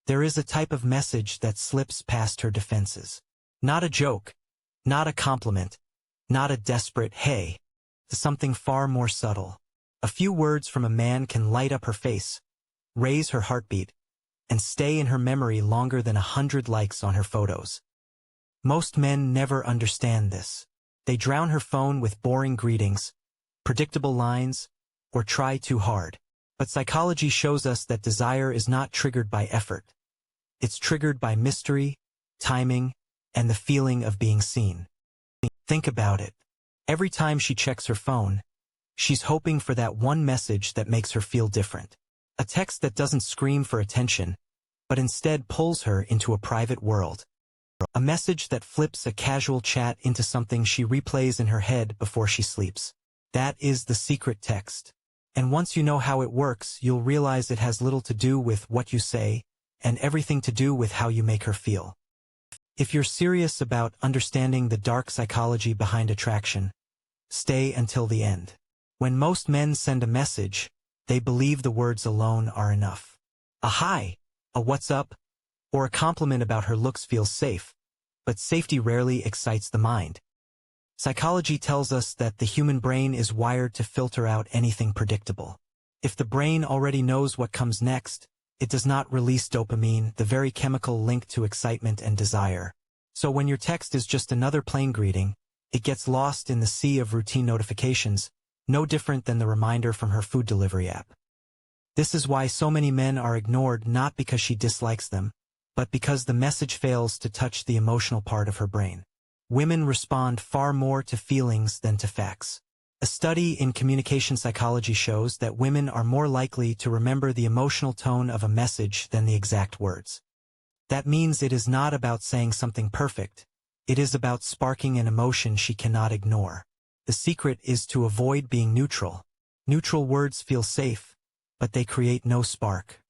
There is a type of message that slips past her defenses. Not a joke, not a compliment, not a desperate hey, something far more subtle. A few words from a man can light up her face, raise her heartbeat, and stay in her memory longer than 100 likes on her photos. Most men never understand this. They drown her phone with boring greetings, predictable lines, or try too hard. But psychology shows us that desire is not triggered by effort. It's triggered by mystery, timing, and the feeling of being seen. Think about it. Every time she checks her phone, she's hoping for that one message that makes her feel different. A text that doesn't scream for attention, but instead pulls her into a private world. A message that flips a casual chat into something she replays in her head before she sleeps. That is the secret text. And once you know how it works, you'll realize it has little to do with what you say, and everything to do with how you make her feel. If you're serious about understanding the dark psychology behind attraction, stay until the end. When most men send a message, they believe the words alone are enough. A hi, a what's up, or a compliment about her looks feels safe, but safety rarely excites the mind. Psychology tells us that the human brain is wired to filter out anything predictable. If the brain already knows what comes next, it does not release dopamine, the very chemical linked to excitement and desire. So when your text is just another plain greeting, it gets lost in the sea of routine notifications, no different than the reminder from her food delivery app. This is why so many men are ignored, not because she dislikes them, but because the message fails to touch the emotional part of her brain. Women respond far more to feelings than to facts. A study in communication psychology shows that women are more likely to remember the emotional tone of a message than the exact words. That means it is not about saying something perfect. It is about sparking an emotion she cannot ignore. The secret is to avoid being neutral. Neutral words feel safe, but they create no spark.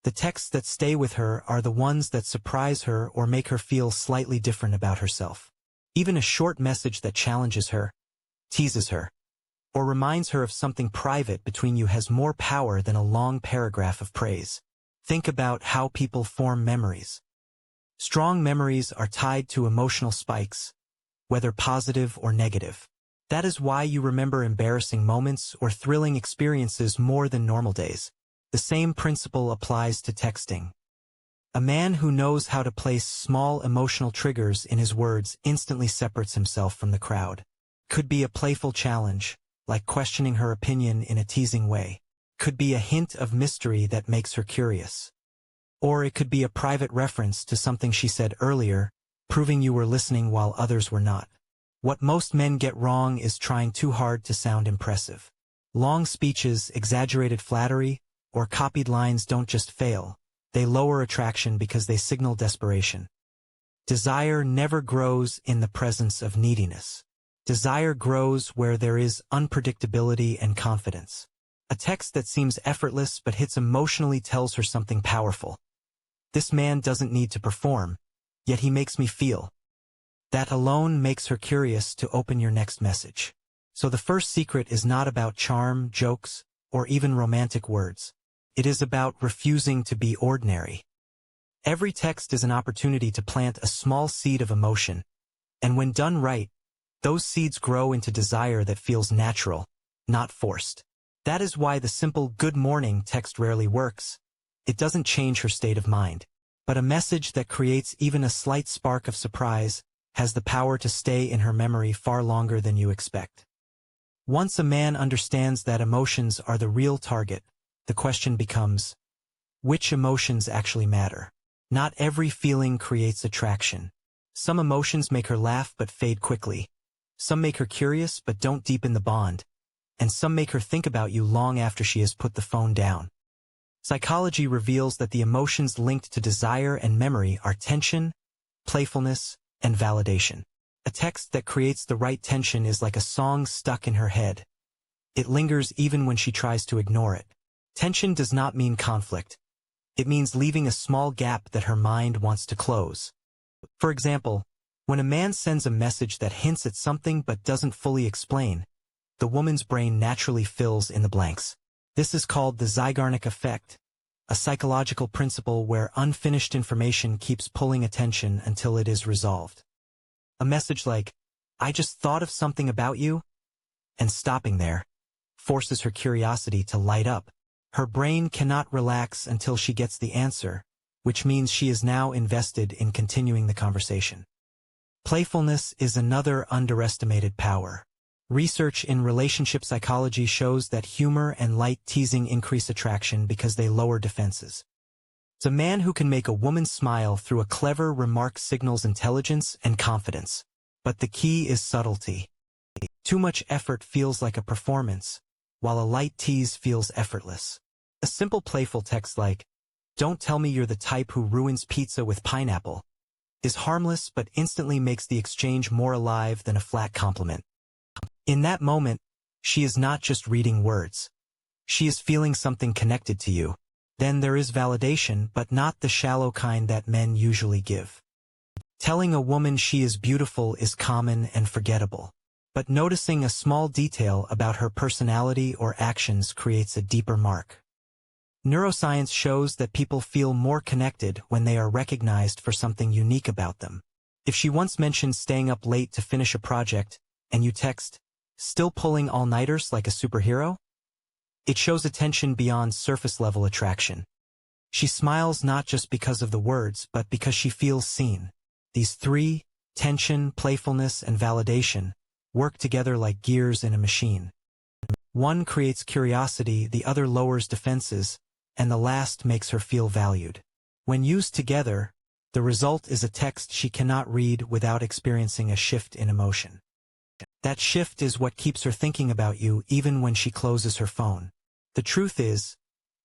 The texts that stay with her are the ones that surprise her or make her feel slightly different about herself. Even a short message that challenges her, teases her, or reminds her of something private between you has more power than a long paragraph of praise. Think about how people form memories. Strong memories are tied to emotional spikes, whether positive or negative. That is why you remember embarrassing moments or thrilling experiences more than normal days. The same principle applies to texting. A man who knows how to place small emotional triggers in his words instantly separates himself from the crowd. Could be a playful challenge, like questioning her opinion in a teasing way. Could be a hint of mystery that makes her curious. Or it could be a private reference to something she said earlier, proving you were listening while others were not. What most men get wrong is trying too hard to sound impressive. Long speeches, exaggerated flattery, or copied lines don't just fail. They lower attraction because they signal desperation. Desire never grows in the presence of neediness. Desire grows where there is unpredictability and confidence. A text that seems effortless but hits emotionally tells her something powerful. This man doesn't need to perform, yet he makes me feel. That alone makes her curious to open your next message. So the first secret is not about charm, jokes, or even romantic words. It is about refusing to be ordinary. Every text is an opportunity to plant a small seed of emotion, and when done right, those seeds grow into desire that feels natural, not forced. That is why the simple "good morning" text rarely works. It doesn't change her state of mind. But a message that creates even a slight spark of surprise has the power to stay in her memory far longer than you expect. Once a man understands that emotions are the real target, the question becomes, which emotions actually matter? Not every feeling creates attraction. Some emotions make her laugh but fade quickly. Some make her curious but don't deepen the bond. And some make her think about you long after she has put the phone down. Psychology reveals that the emotions linked to desire and memory are tension, playfulness, and validation. A text that creates the right tension is like a song stuck in her head. It lingers even when she tries to ignore it. Tension does not mean conflict. It means leaving a small gap that her mind wants to close. For example, when a man sends a message that hints at something but doesn't fully explain, the woman's brain naturally fills in the blanks. This is called the Zeigarnik effect, a psychological principle where unfinished information keeps pulling attention until it is resolved. A message like, "I just thought of something about you," and stopping there, forces her curiosity to light up. Her brain cannot relax until she gets the answer, which means she is now invested in continuing the conversation. Playfulness is another underestimated power. Research in relationship psychology shows that humor and light teasing increase attraction because they lower defenses. A man who can make a woman smile through a clever remark signals intelligence and confidence. But the key is subtlety. Too much effort feels like a performance, while a light tease feels effortless. A simple playful text like, "Don't tell me you're the type who ruins pizza with pineapple," is harmless but instantly makes the exchange more alive than a flat compliment. In that moment, she is not just reading words. She is feeling something connected to you. Then there is validation, but not the shallow kind that men usually give. Telling a woman she is beautiful is common and forgettable. But noticing a small detail about her personality or actions creates a deeper mark. Neuroscience shows that people feel more connected when they are recognized for something unique about them. If she once mentioned staying up late to finish a project, and you text, "Still pulling all-nighters like a superhero?" it shows attention beyond surface-level attraction. She smiles not just because of the words, but because she feels seen. These three, tension, playfulness, and validation, work together like gears in a machine. One creates curiosity, the other lowers defenses, and the last makes her feel valued. When used together, the result is a text she cannot read without experiencing a shift in emotion. That shift is what keeps her thinking about you even when she closes her phone. The truth is,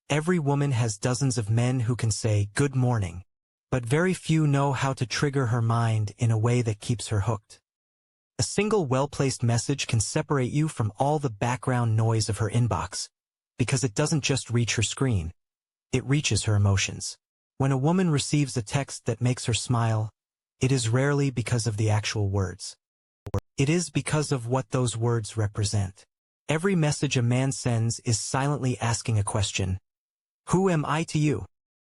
every woman has dozens of men who can say good morning, but very few know how to trigger her mind in a way that keeps her hooked. A single well-placed message can separate you from all the background noise of her inbox, because it doesn't just reach her screen, it reaches her emotions. When a woman receives a text that makes her smile, it is rarely because of the actual words. It is because of what those words represent. Every message a man sends is silently asking a question. Who am I to you?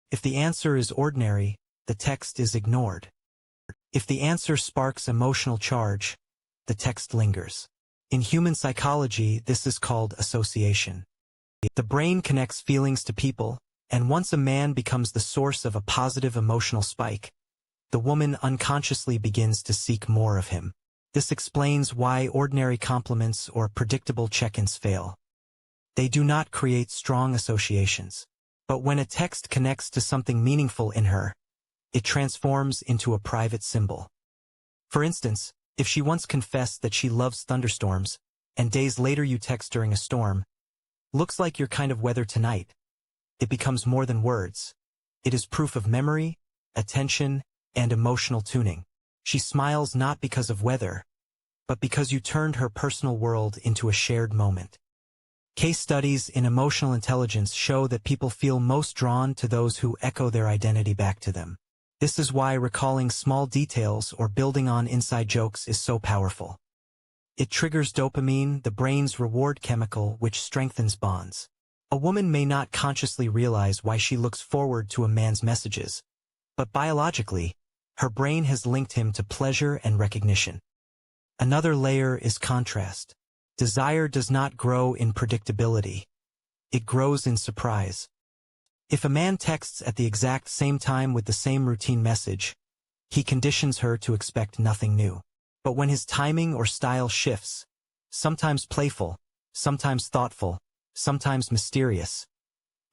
If the answer is ordinary, the text is ignored. If the answer sparks emotional charge, the text lingers. In human psychology, this is called association. The brain connects feelings to people, and once a man becomes the source of a positive emotional spike, the woman unconsciously begins to seek more of him. This explains why ordinary compliments or predictable check-ins fail. They do not create strong associations. But when a text connects to something meaningful in her, it transforms into a private symbol. For instance, if she once confessed that she loves thunderstorms, and days later you text during a storm, "Looks like your kind of weather tonight," it becomes more than words. It is proof of memory, attention, and emotional tuning. She smiles not because of weather, but because you turned her personal world into a shared moment. Case studies in emotional intelligence show that people feel most drawn to those who echo their identity back to them. This is why recalling small details or building on inside jokes is so powerful. It triggers dopamine, the brain's reward chemical, which strengthens bonds. A woman may not consciously realize why she looks forward to a man's messages, but biologically, her brain has linked him to pleasure and recognition. Another layer is contrast. Desire does not grow in predictability. It grows in surprise. If a man texts at the exact same time with the same routine message, he conditions her to expect nothing new. But when his timing or style shifts, sometimes playful, sometimes thoughtful, sometimes mysterious,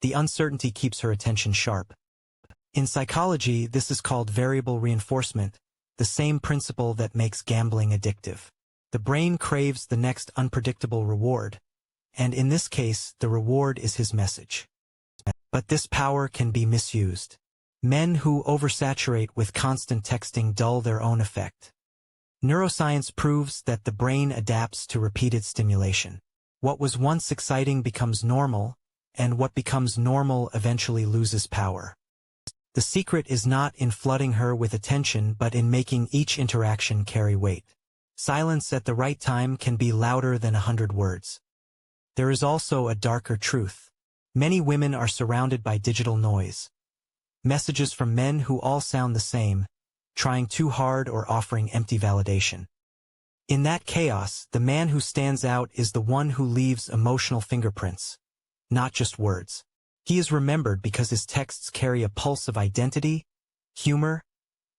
the uncertainty keeps her attention sharp. In psychology, this is called variable reinforcement, the same principle that makes gambling addictive. The brain craves the next unpredictable reward, and in this case, the reward is his message. But this power can be misused. Men who oversaturate with constant texting dull their own effect. Neuroscience proves that the brain adapts to repeated stimulation. What was once exciting becomes normal, and what becomes normal eventually loses power. The secret is not in flooding her with attention but in making each interaction carry weight. Silence at the right time can be louder than 100 words. There is also a darker truth. Many women are surrounded by digital noise. Messages from men who all sound the same, trying too hard or offering empty validation. In that chaos, the man who stands out is the one who leaves emotional fingerprints, not just words. He is remembered because his texts carry a pulse of identity, humor,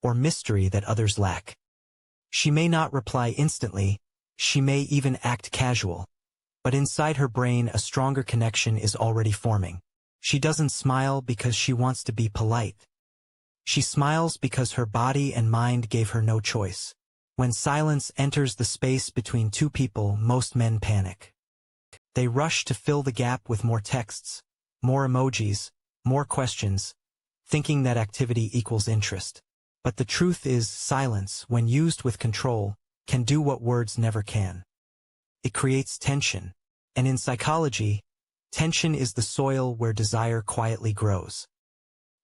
or mystery that others lack. She may not reply instantly, she may even act casual, but inside her brain a stronger connection is already forming. She doesn't smile because she wants to be polite. She smiles because her body and mind gave her no choice. When silence enters the space between two people, most men panic. They rush to fill the gap with more texts, more emojis, more questions, thinking that activity equals interest. But the truth is, silence, when used with control, can do what words never can. It creates tension, and in psychology, tension is the soil where desire quietly grows.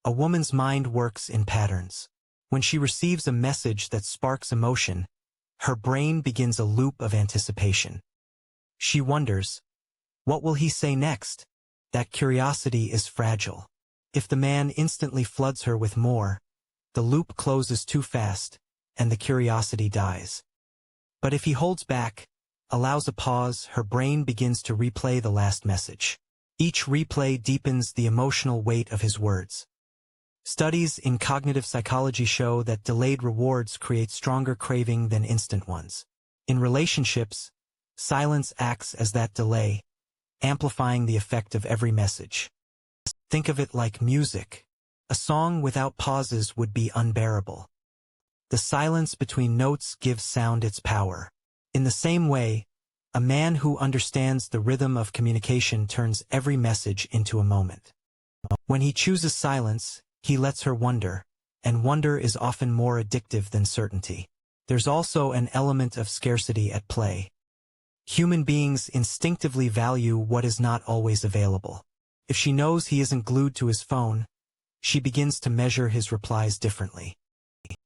A woman's mind works in patterns. When she receives a message that sparks emotion, her brain begins a loop of anticipation. She wonders, what will he say next? That curiosity is fragile. If the man instantly floods her with more, the loop closes too fast, and the curiosity dies. But if he holds back, allows a pause, her brain begins to replay the last message. Each replay deepens the emotional weight of his words. Studies in cognitive psychology show that delayed rewards create stronger craving than instant ones. In relationships, silence acts as that delay, amplifying the effect of every message. Think of it like music. A song without pauses would be unbearable. The silence between notes gives sound its power. In the same way, a man who understands the rhythm of communication turns every message into a moment. When he chooses silence, he lets her wonder, and wonder is often more addictive than certainty. There's also an element of scarcity at play. Human beings instinctively value what is not always available. If she knows he isn't glued to his phone, she begins to measure his replies differently.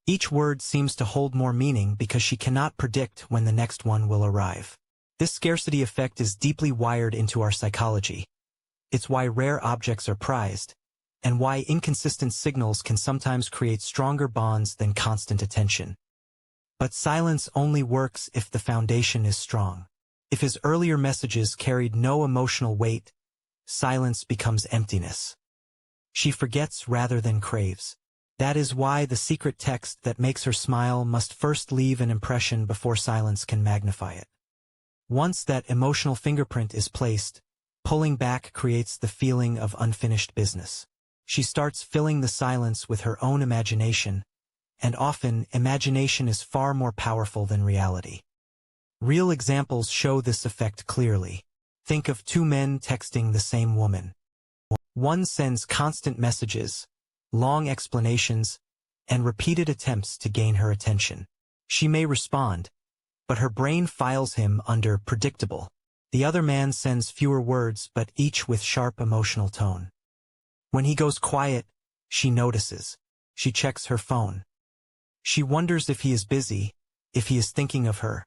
Each word seems to hold more meaning because she cannot predict when the next one will arrive. This scarcity effect is deeply wired into our psychology. It's why rare objects are prized, and why inconsistent signals can sometimes create stronger bonds than constant attention. But silence only works if the foundation is strong. If his earlier messages carried no emotional weight, silence becomes emptiness. She forgets rather than craves. That is why the secret text that makes her smile must first leave an impression before silence can magnify it. Once that emotional fingerprint is placed, pulling back creates the feeling of unfinished business. She starts filling the silence with her own imagination, and often imagination is far more powerful than reality. Real examples show this effect clearly. Think of two men texting the same woman. One sends constant messages, long explanations, and repeated attempts to gain her attention. She may respond, but her brain files him under predictable. The other man sends fewer words but each with sharp emotional tone. When he goes quiet, she notices. She checks her phone. She wonders if he is busy, if he is thinking of her,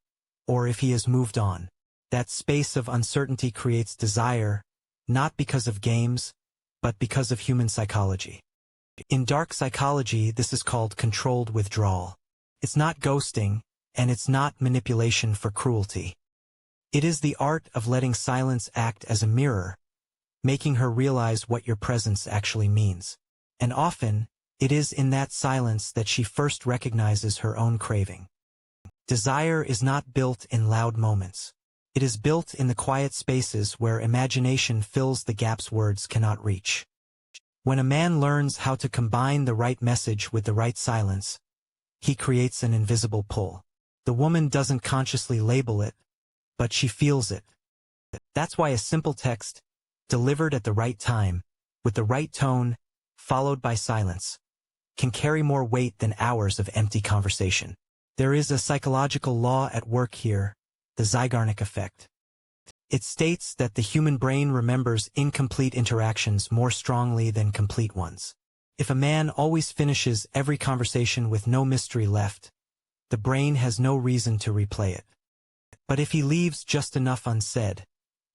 or if he has moved on. That space of uncertainty creates desire, not because of games, but because of human psychology. In dark psychology, this is called controlled withdrawal. It's not ghosting, and it's not manipulation for cruelty. It is the art of letting silence act as a mirror, making her realize what your presence actually means. And often, it is in that silence that she first recognizes her own craving. Desire is not built in loud moments. It is built in the quiet spaces where imagination fills the gaps words cannot reach. When a man learns how to combine the right message with the right silence, he creates an invisible pull. The woman doesn't consciously label it, but she feels it. That's why a simple text, delivered at the right time, with the right tone, followed by silence, can carry more weight than hours of empty conversation. There is a psychological law at work here, the Zeigarnik effect. It states that the human brain remembers incomplete interactions more strongly than complete ones. If a man always finishes every conversation with no mystery left, the brain has no reason to replay it. But if he leaves just enough unsaid,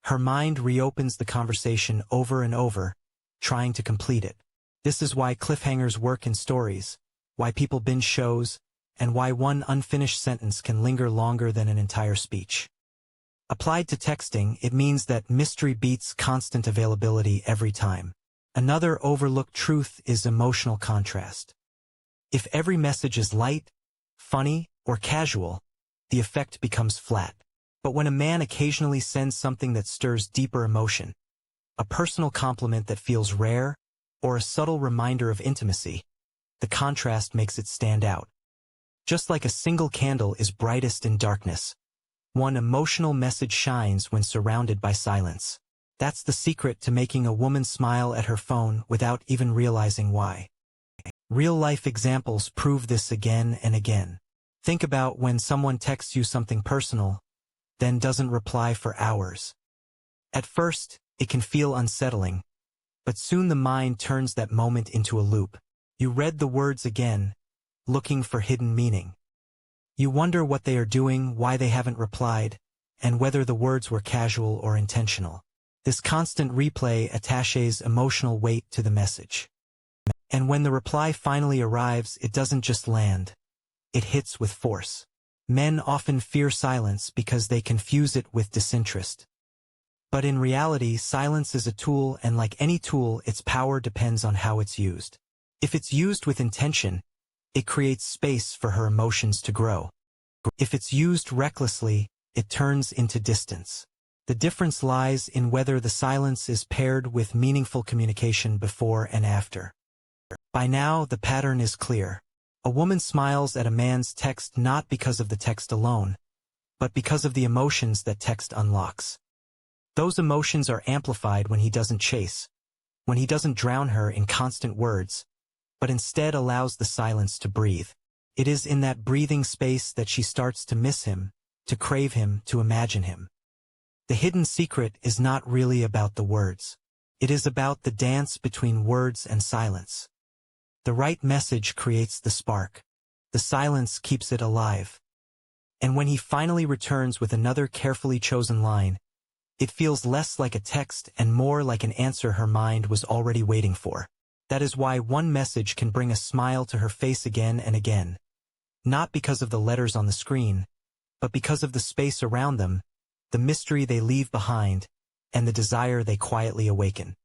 Her mind reopens the conversation over and over, trying to complete it. This is why cliffhangers work in stories, why people binge shows, and why one unfinished sentence can linger longer than an entire speech. Applied to texting, it means that mystery beats constant availability every time. Another overlooked truth is emotional contrast. If every message is light, funny, or casual, the effect becomes flat. But when a man occasionally sends something that stirs deeper emotion, a personal compliment that feels rare, or a subtle reminder of intimacy, the contrast makes it stand out. Just like a single candle is brightest in darkness, one emotional message shines when surrounded by silence. That's the secret to making a woman smile at her phone without even realizing why. Real-life examples prove this again and again. Think about when someone texts you something personal, then doesn't reply for hours. At first, it can feel unsettling, but soon the mind turns that moment into a loop. You read the words again, looking for hidden meaning. You wonder what they are doing, why they haven't replied, and whether the words were casual or intentional. This constant replay attaches emotional weight to the message. And when the reply finally arrives, it doesn't just land. It hits with force. Men often fear silence because they confuse it with disinterest. But in reality, silence is a tool, and like any tool, its power depends on how it's used. If it's used with intention, it creates space for her emotions to grow. If it's used recklessly, it turns into distance. The difference lies in whether the silence is paired with meaningful communication before and after. By now, the pattern is clear. A woman smiles at a man's text not because of the text alone, but because of the emotions that text unlocks. Those emotions are amplified when he doesn't chase, when he doesn't drown her in constant words, but instead allows the silence to breathe. It is in that breathing space that she starts to miss him, to crave him, to imagine him. The hidden secret is not really about the words. It is about the dance between words and silence. The right message creates the spark. The silence keeps it alive. And when he finally returns with another carefully chosen line, it feels less like a text and more like an answer her mind was already waiting for. That is why one message can bring a smile to her face again and again. Not because of the letters on the screen, but because of the space around them, the mystery they leave behind, and the desire they quietly awaken.